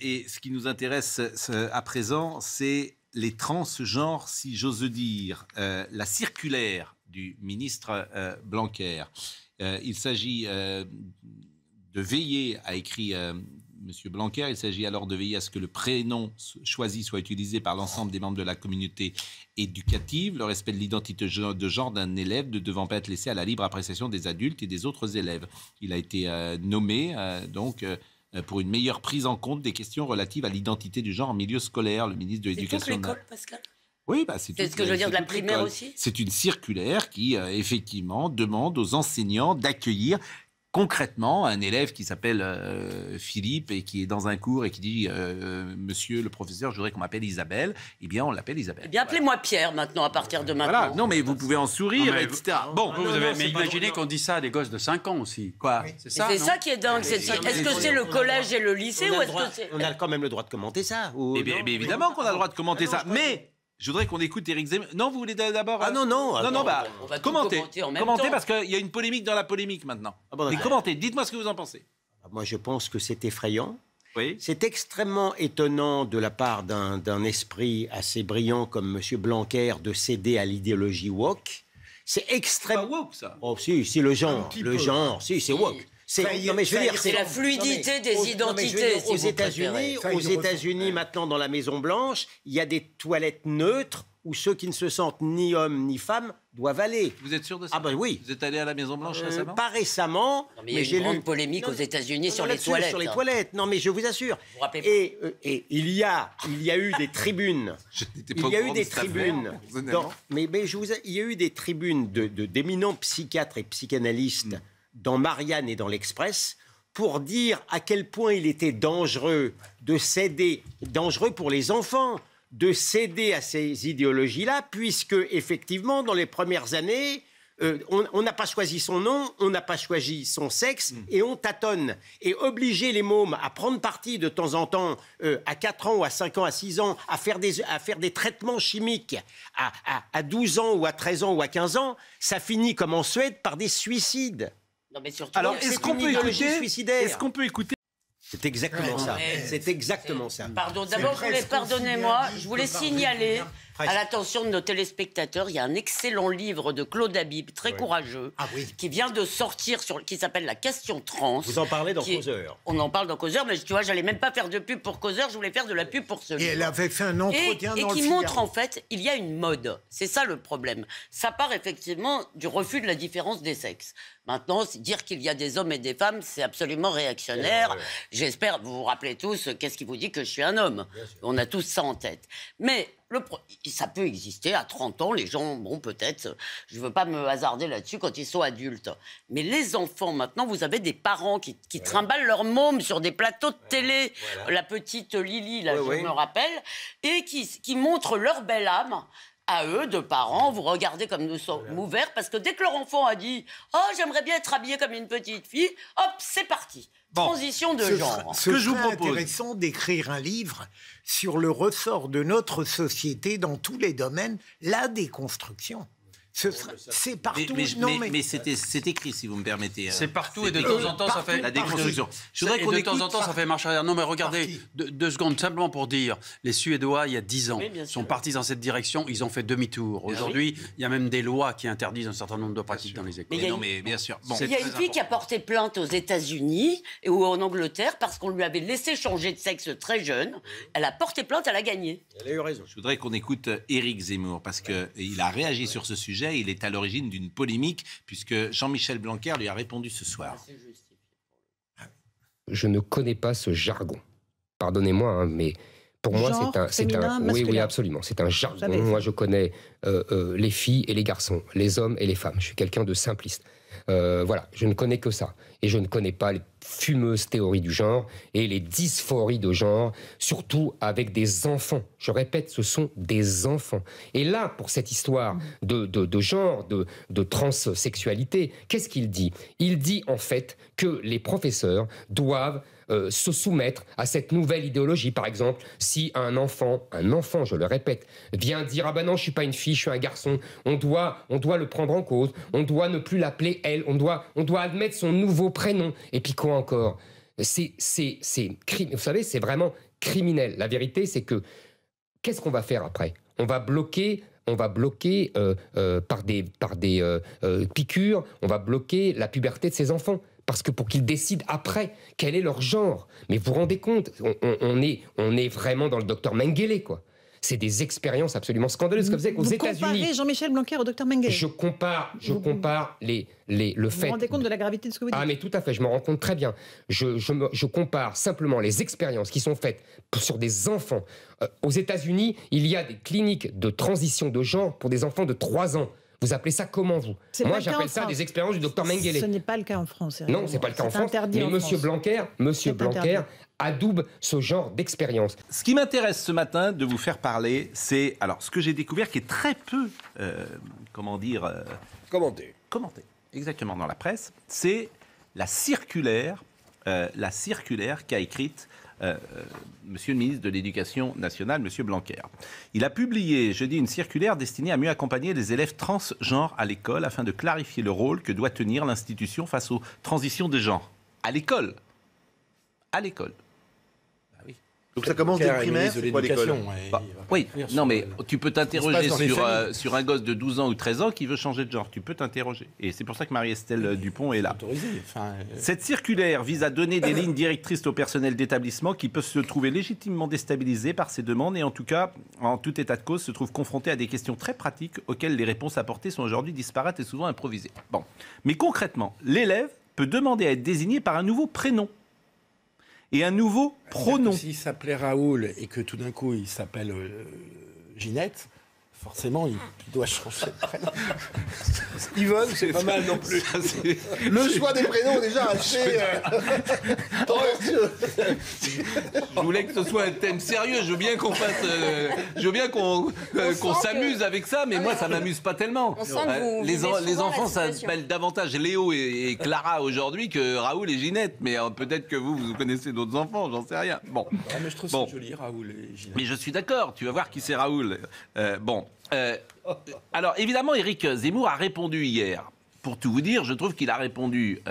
et ce qui nous intéresse à présent, c'est les transgenres, si j'ose dire. La circulaire du ministre Blanquer. Il s'agit de veiller, a écrit M. Blanquer, il s'agit alors de veiller à ce que le prénom choisi soit utilisé par l'ensemble des membres de la communauté éducative, le respect de l'identité de genre d'un élève ne devant pas être laissé à la libre appréciation des adultes et des autres élèves. Il a été nommé pour une meilleure prise en compte des questions relatives à l'identité du genre en milieu scolaire. Le ministre de l'Éducation... C'est toute l'école, Pascal? Oui, c'est ce que je veux dire de la primaire aussi. C'est une circulaire qui, effectivement, demande aux enseignants d'accueillir concrètement un élève qui s'appelle Philippe et qui est dans un cours et qui dit Monsieur le professeur, je voudrais qu'on m'appelle Isabelle. Eh bien, on l'appelle Isabelle. Eh bien, appelez-moi Pierre maintenant, à partir de maintenant. Voilà. Non, mais vous pouvez en sourire, etc. Bon, mais imaginez qu'on dit ça à des gosses de 5 ans aussi. Quoi? C'est ça qui est dingue. Est-ce que c'est le collège et le lycée ou est-ce que c'est... On a quand même le droit de commenter ça. Mais évidemment qu'on a le droit de commenter ça. Mais... je voudrais qu'on écoute Éric Zemmour. Non, vous voulez d'abord... Ah non, commentez parce qu'il y a une polémique dans la polémique maintenant. Mais commentez, dites-moi ce que vous en pensez. Moi, je pense que c'est effrayant. Oui. C'est extrêmement étonnant de la part d'un esprit assez brillant comme M. Blanquer de céder à l'idéologie woke. C'est extrêmement... C'est pas woke, ça. Oh, si, le genre, si, c'est woke. C'est la fluidité des identités. Aux États-Unis, maintenant, dans la Maison-Blanche, il y a des toilettes neutres où ceux qui ne se sentent ni hommes ni femmes doivent aller. Vous êtes sûr de ça? Ah ben oui. Vous êtes allé à la Maison-Blanche récemment? Pas récemment. Non, mais il y a eu une grande polémique aux États-Unis sur les toilettes. Sur les toilettes. Non, mais je vous assure. Et il y a eu des tribunes. Il y a eu des tribunes. Il y a eu des tribunes d'éminents psychiatres et psychanalystes dans Marianne et dans l'Express, pour dire à quel point il était dangereux de céder, dangereux pour les enfants, de céder à ces idéologies-là, puisque, effectivement, dans les premières années, on n'a pas choisi son nom, on n'a pas choisi son sexe, et on tâtonne. Et obliger les mômes à prendre parti de temps en temps, à 4 ans ou à 5 ans, à 6 ans, à faire des traitements chimiques à 12 ans ou à 13 ans ou à 15 ans, ça finit, comme en Suède, par des suicides. Non, mais surtout, alors, est-ce qu'on peut écouter C'est exactement ça. C'est exactement ça. Pardon, d'abord, pardonnez-moi, je voulais signaler à l'attention de nos téléspectateurs, il y a un excellent livre de Claude Habib, très courageux, qui vient de sortir, qui s'appelle La question trans. Vous en parlez dans Causeur. On en parle dans Causeur, mais tu vois, j'allais même pas faire de pub pour Causeur, je voulais faire de la pub pour ce livre. Et elle avait fait un entretien et qui montre en fait, il y a une mode. C'est ça le problème. Ça part effectivement du refus de la différence des sexes. Maintenant, dire qu'il y a des hommes et des femmes, c'est absolument réactionnaire. J'espère, vous vous rappelez tous, qu'est-ce qui vous dit que je suis un homme? On a tous ça en tête. Mais ça peut exister à 30 ans, les gens, bon, peut-être, je ne veux pas me hasarder là-dessus quand ils sont adultes. Mais les enfants, maintenant, vous avez des parents qui trimballent leur môme sur des plateaux de télé. La petite Lily, là, je me rappelle, et qui montrent leur belle âme à eux, de parents. Vous regardez comme nous sommes ouverts, parce que dès que leur enfant a dit « Oh, j'aimerais bien être habillé comme une petite fille », hop, c'est parti. Transition de genre. Ce que je vous propose, intéressant d'écrire un livre sur le ressort de notre société dans tous les domaines, la déconstruction. C'est partout. Mais c'est écrit, si vous me permettez. C'est partout et de temps en temps, ça fait... La déconstruction. De temps en temps, ça fait marche arrière. Non, mais regardez, 2 secondes, simplement pour dire, les Suédois, il y a 10 ans, sont partis dans cette direction, ils ont fait demi-tour. Aujourd'hui, il y a même des lois qui interdisent un certain nombre de pratiques dans les écoles. Mais bien sûr. Bon, il y a une fille qui a porté plainte aux États-Unis ou en Angleterre parce qu'on lui avait laissé changer de sexe très jeune. Elle a porté plainte, elle a gagné. Elle a eu raison. Je voudrais qu'on écoute Éric Zemmour, parce qu'il a réagi sur ce sujet. Il est à l'origine d'une polémique, puisque Jean-Michel Blanquer lui a répondu ce soir. Je ne connais pas ce jargon. Pardonnez-moi, hein, mais pour moi, c'est un oui, absolument. C'est un jargon. Moi, je connais les filles et les garçons, les hommes et les femmes. Je suis quelqu'un de simpliste. Voilà, je ne connais que ça. Et je ne connais pas les fumeuses théories du genre et les dysphories de genre, surtout avec des enfants. Je répète, ce sont des enfants. Et là, pour cette histoire de genre, de transsexualité, qu'est-ce qu'il dit? Il dit en fait que les professeurs doivent se soumettre à cette nouvelle idéologie. Par exemple, si un enfant, je le répète, vient dire « Ah ben non, je suis pas une fille, je suis un garçon », on doit le prendre en cause, on doit ne plus l'appeler elle, on doit admettre son nouveau prénom. Et puis quoi encore ? Vous savez, c'est vraiment criminel. La vérité, c'est que qu'est-ce qu'on va faire après? On va bloquer par des piqûres, on va bloquer la puberté de ces enfants. Parce que pour qu'ils décident après quel est leur genre. Mais vous vous rendez compte, on est vraiment dans le docteur Mengele, quoi. C'est des expériences absolument scandaleuses. Comme vous comparez Jean-Michel Blanquer au docteur Mengele. Je compare le fait... Vous vous rendez compte de la gravité de ce que vous dites? Ah, mais tout à fait, je me rends compte très bien. Je compare simplement les expériences qui sont faites sur des enfants. Aux États-Unis, il y a des cliniques de transition de genre pour des enfants de 3 ans. Vous appelez ça comment, vous? Moi, j'appelle ça des expériences du docteur Mengele. Ce n'est pas le cas en France. Non, ce n'est pas le cas en France. Mais Monsieur Blanquer adoube ce genre d'expérience. Ce qui m'intéresse ce matin de vous faire parler, c'est alors ce que j'ai découvert qui est très peu, commenté. Exactement dans la presse, c'est la circulaire qu'a écrite Monsieur le ministre de l'Éducation nationale, Monsieur Blanquer. Il a publié jeudi une circulaire destinée à mieux accompagner les élèves transgenres à l'école afin de clarifier le rôle que doit tenir l'institution face aux transitions de genre. À l'école. À l'école. Bah oui. Donc ça commence dès le primaire, c'est quoi l'école? Oui, non mais tu peux t'interroger sur un gosse de 12 ans ou 13 ans qui veut changer de genre. Tu peux t'interroger. Et c'est pour ça que Marie-Estelle Dupont est là. Cette circulaire vise à donner des lignes directrices au personnel d'établissement qui peuvent se trouver légitimement déstabilisés par ces demandes et en tout cas, en tout état de cause, se trouvent confrontés à des questions très pratiques auxquelles les réponses apportées sont aujourd'hui disparates et souvent improvisées. Bon. Mais concrètement, l'élève peut demander à être désigné par un nouveau prénom. Et un nouveau pronom. S'il s'appelait Raoul et que tout d'un coup il s'appelle Ginette, forcément il doit changer de prénom. Yvonne, c'est pas mal non plus. Le choix des prénoms est déjà assez tendancieux. Je voulais que ce soit un thème sérieux. Je veux bien qu'on fasse, qu'on s'amuse avec ça, mais moi ça m'amuse pas tellement. Les enfants s'appellent davantage Léo et Clara aujourd'hui que Raoul et Ginette, mais peut-être que vous connaissez d'autres enfants, j'en sais rien. Bon. Mais je trouve ça joli, Raoul et Ginette. Mais je suis d'accord. Tu vas voir qui c'est Raoul. Alors évidemment, Éric Zemmour a répondu hier. Pour tout vous dire, je trouve qu'il a répondu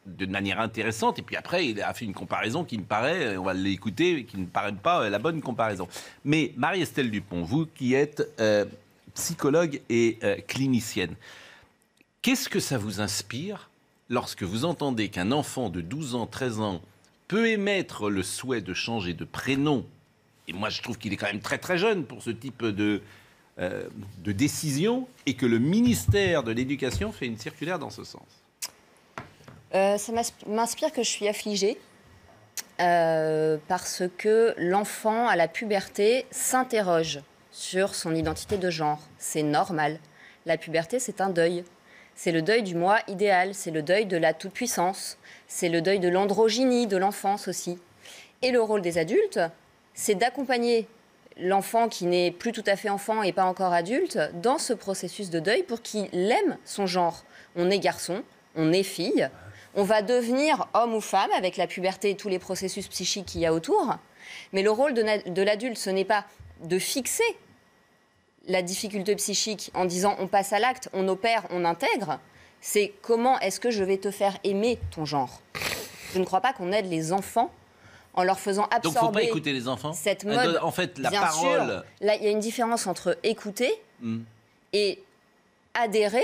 d'une manière intéressante. Et puis après, il a fait une comparaison qui me paraît, on va l'écouter, qui ne paraît pas la bonne comparaison. Mais Marie-Estelle Dupont, vous qui êtes psychologue et clinicienne, qu'est-ce que ça vous inspire lorsque vous entendez qu'un enfant de 12 ans, 13 ans peut émettre le souhait de changer de prénom? Et moi, je trouve qu'il est quand même très très jeune pour ce type de décision et que le ministère de l'Éducation fait une circulaire dans ce sens. Ça m'inspire que je suis affligée parce que l'enfant à la puberté s'interroge sur son identité de genre. C'est normal. La puberté, c'est un deuil. C'est le deuil du moi idéal, c'est le deuil de la toute-puissance, c'est le deuil de l'androgynie, de l'enfance aussi. Et le rôle des adultes, c'est d'accompagner l'enfant qui n'est plus tout à fait enfant et pas encore adulte dans ce processus de deuil pour qu'il aime son genre. On est garçon, on est fille, on va devenir homme ou femme avec la puberté et tous les processus psychiques qu'il y a autour. Mais le rôle de l'adulte, ce n'est pas de fixer la difficulté psychique en disant on passe à l'acte, on opère, on intègre. C'est comment est-ce que je vais te faire aimer ton genre. Je ne crois pas qu'on aide les enfants en leur faisant absorber. Donc, il ne faut pas écouter les enfants. Cette mode. En fait, la bien parole. Sûr, là, il y a une différence entre écouter et adhérer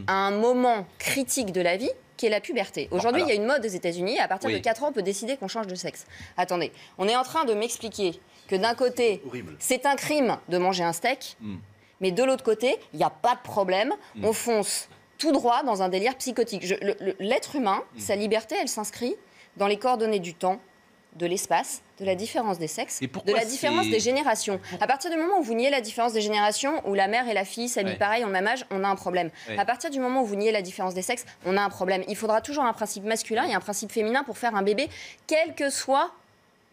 à un moment critique de la vie qui est la puberté. Aujourd'hui, il y a une mode aux États-Unis. À partir de 4 ans, on peut décider qu'on change de sexe. Attendez, on est en train de m'expliquer que d'un côté, c'est un crime de manger un steak, mais de l'autre côté, il n'y a pas de problème. On fonce tout droit dans un délire psychotique. L'être humain, sa liberté, elle s'inscrit dans les coordonnées du temps, de l'espace, de la différence des sexes, de la différence des générations. À partir du moment où vous niez la différence des générations, où la mère et la fille s'habillent pareil, ont le même âge, on a un problème. À partir du moment où vous niez la différence des sexes, on a un problème. Il faudra toujours un principe masculin et un principe féminin pour faire un bébé, quels que soient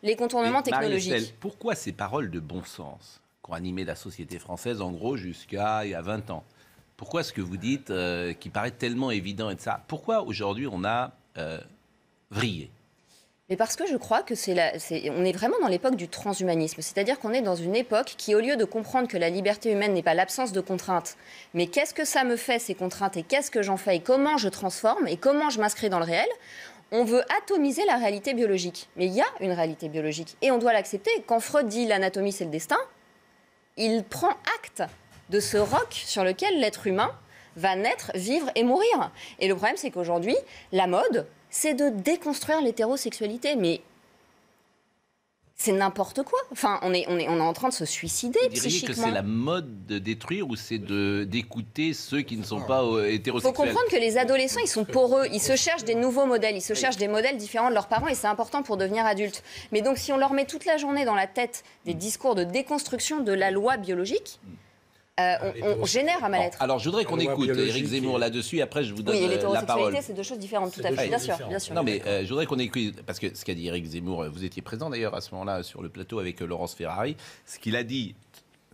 les contournements technologiques. Pourquoi ces paroles de bon sens qui ont animé la société française, en gros, jusqu'à il y a 20 ans? Pourquoi ce que vous dites, qui paraît tellement évident et de ça, pourquoi aujourd'hui on a vrillé? Mais parce que je crois que on est vraiment dans l'époque du transhumanisme. C'est-à-dire qu'on est dans une époque qui, au lieu de comprendre que la liberté humaine n'est pas l'absence de contraintes, mais qu'est-ce que ça me fait, ces contraintes, et qu'est-ce que j'en fais, et comment je transforme, et comment je m'inscris dans le réel, on veut atomiser la réalité biologique. Mais il y a une réalité biologique. Et on doit l'accepter. Quand Freud dit l'anatomie, c'est le destin, il prend acte de ce roc sur lequel l'être humain va naître, vivre et mourir. Et le problème, c'est qu'aujourd'hui, la mode, c'est de déconstruire l'hétérosexualité. Mais c'est n'importe quoi. Enfin, on est en train de se suicider psychiquement. Vous diriez que c'est la mode de détruire ou c'est d'écouter ceux qui ne sont pas hétérosexuels? Il faut comprendre que les adolescents, ils sont poreux. Ils se cherchent des nouveaux modèles. Ils se cherchent des modèles différents de leurs parents et c'est important pour devenir adultes. Mais donc, si on leur met toute la journée dans la tête des discours de déconstruction de la loi biologique, on génère un mal-être. Alors, je voudrais qu'on écoute Éric Zemmour là-dessus, et après je vous donne la parole. Oui, l'hétérosexualité, c'est deux choses différentes, tout à fait, bien sûr. Non, mais je voudrais qu'on écoute, parce que ce qu'a dit Éric Zemmour, vous étiez présent d'ailleurs à ce moment-là sur le plateau avec Laurence Ferrari, ce qu'il a dit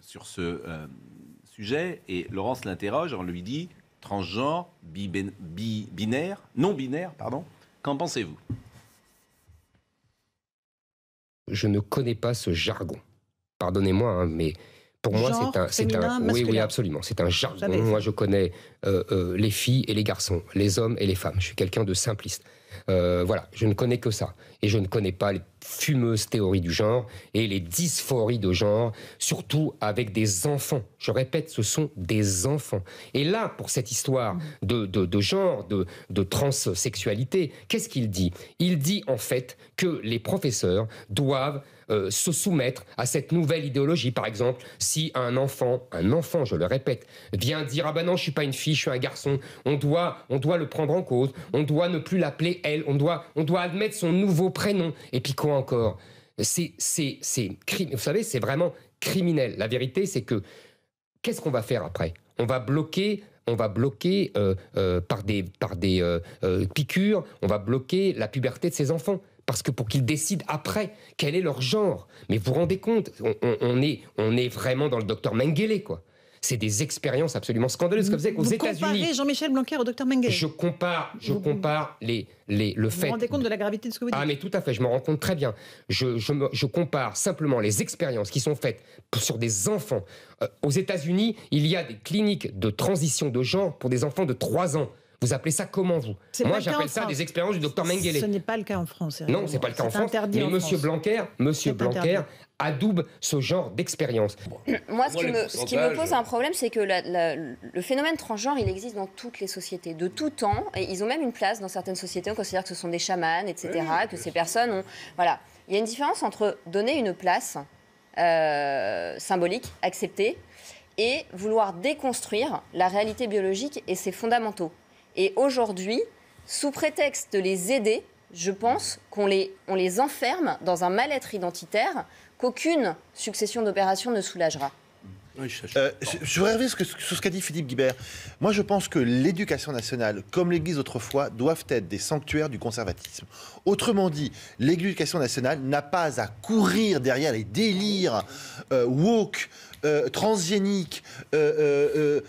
sur ce sujet, et Laurence l'interroge, on lui dit, transgenre, binaire, non-binaire, pardon, qu'en pensez-vous? Je ne connais pas ce jargon. Pardonnez-moi, hein, mais... Pour moi, oui, absolument. C'est un jargon. Moi, je connais les filles et les garçons, les hommes et les femmes. Je suis quelqu'un de simpliste. Voilà, je ne connais que ça. Et je ne connais pas les fumeuses théories du genre et les dysphories de genre, surtout avec des enfants. Je répète, ce sont des enfants. Et là, pour cette histoire de genre, de transsexualité, qu'est-ce qu'il dit? Il dit en fait que les professeurs doivent se soumettre à cette nouvelle idéologie. Par exemple, si un enfant, je le répète, vient dire « Ah ben non, je suis pas une fille, je suis un garçon », on doit le prendre en cause, on doit ne plus l'appeler elle, on doit admettre son nouveau prénom. Et puis quoi encore? Vous savez, c'est vraiment criminel. La vérité, c'est que qu'est-ce qu'on va faire après? On va bloquer par des piqûres, on va bloquer la puberté de ces enfants. Parce que pour qu'ils décident après quel est leur genre. Mais vous vous rendez compte, on est vraiment dans le docteur Mengele, quoi. C'est des expériences absolument scandaleuses. Comme vous aux États-Unis. Vous comparez Jean-Michel Blanquer au docteur Mengele. Je compare le fait. Vous vous rendez compte de la gravité de ce que vous dites? Ah, mais tout à fait, je me rends compte très bien. Je compare simplement les expériences qui sont faites sur des enfants. Aux États-Unis, il y a des cliniques de transition de genre pour des enfants de 3 ans. Vous appelez ça comment, vous? Moi, j'appelle ça des expériences du docteur Mengele. Ce n'est pas le cas en France. Non, c'est pas le cas en France. Mais Monsieur Blanquer adoube ce genre d'expérience. Moi, ce qui me pose un problème, c'est que le phénomène transgenre, il existe dans toutes les sociétés, de tout temps. Et ils ont même une place dans certaines sociétés. On considère que ce sont des chamans, etc., que ces personnes ont... Voilà. Il y a une différence entre donner une place symbolique, acceptée, et vouloir déconstruire la réalité biologique et ses fondamentaux. Et aujourd'hui, sous prétexte de les aider, je pense qu'on les enferme dans un mal-être identitaire qu'aucune succession d'opérations ne soulagera. Je voudrais revenir sur ce qu'a dit Philippe Guibert. Moi, je pense que l'éducation nationale, comme l'Église autrefois, doivent être des sanctuaires du conservatisme. Autrement dit, l'éducation nationale n'a pas à courir derrière les délires woke, transgéniques,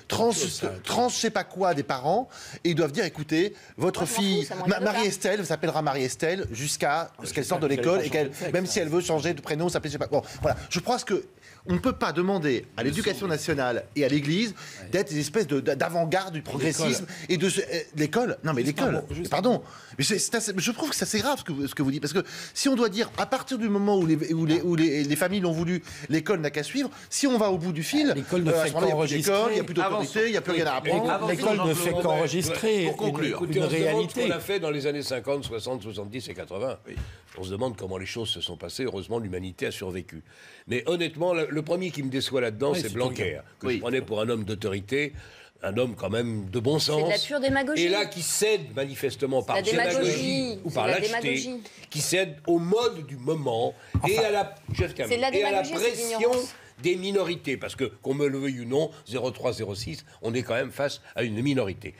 trans je sais pas quoi des parents, et ils doivent dire, écoutez, votre fille, Marie-Estelle, elle s'appellera Marie-Estelle jusqu'à ce qu'elle sorte de l'école, et même si elle veut changer de prénom, s'appeler je sais pas. Bon, voilà. Je pense que on ne peut pas demander à l'éducation nationale et à l'Église d'être des espèces d'avant-garde du progressisme et de l'école. Non, mais l'école, pardon. Mais je trouve que c'est assez grave ce que vous dites. Parce que si on doit dire, à partir du moment où les familles l'ont voulu, l'école n'a qu'à suivre, si on va au bout du fil, l'école ne fait qu'enregistrer. Il n'y a plus d'autorité, il n'y a plus rien à apprendre. L'école ne fait qu'enregistrer une réalité. Ce qu'on a fait dans les années 50, 60, 70 et 80. Oui. On se demande comment les choses se sont passées. Heureusement, l'humanité a survécu. Mais honnêtement, le premier qui me déçoit là-dedans, c'est Blanquer, que je prenais pour un homme d'autorité, un homme quand même de bon sens. C'est de la pure démagogie. Et là, qui cède manifestement par démagogie ou par lâcheté, qui cède au mode du moment et à la pression des minorités. Parce que, qu'on me le veuille ou non, 03, 06, on est quand même face à une minorité.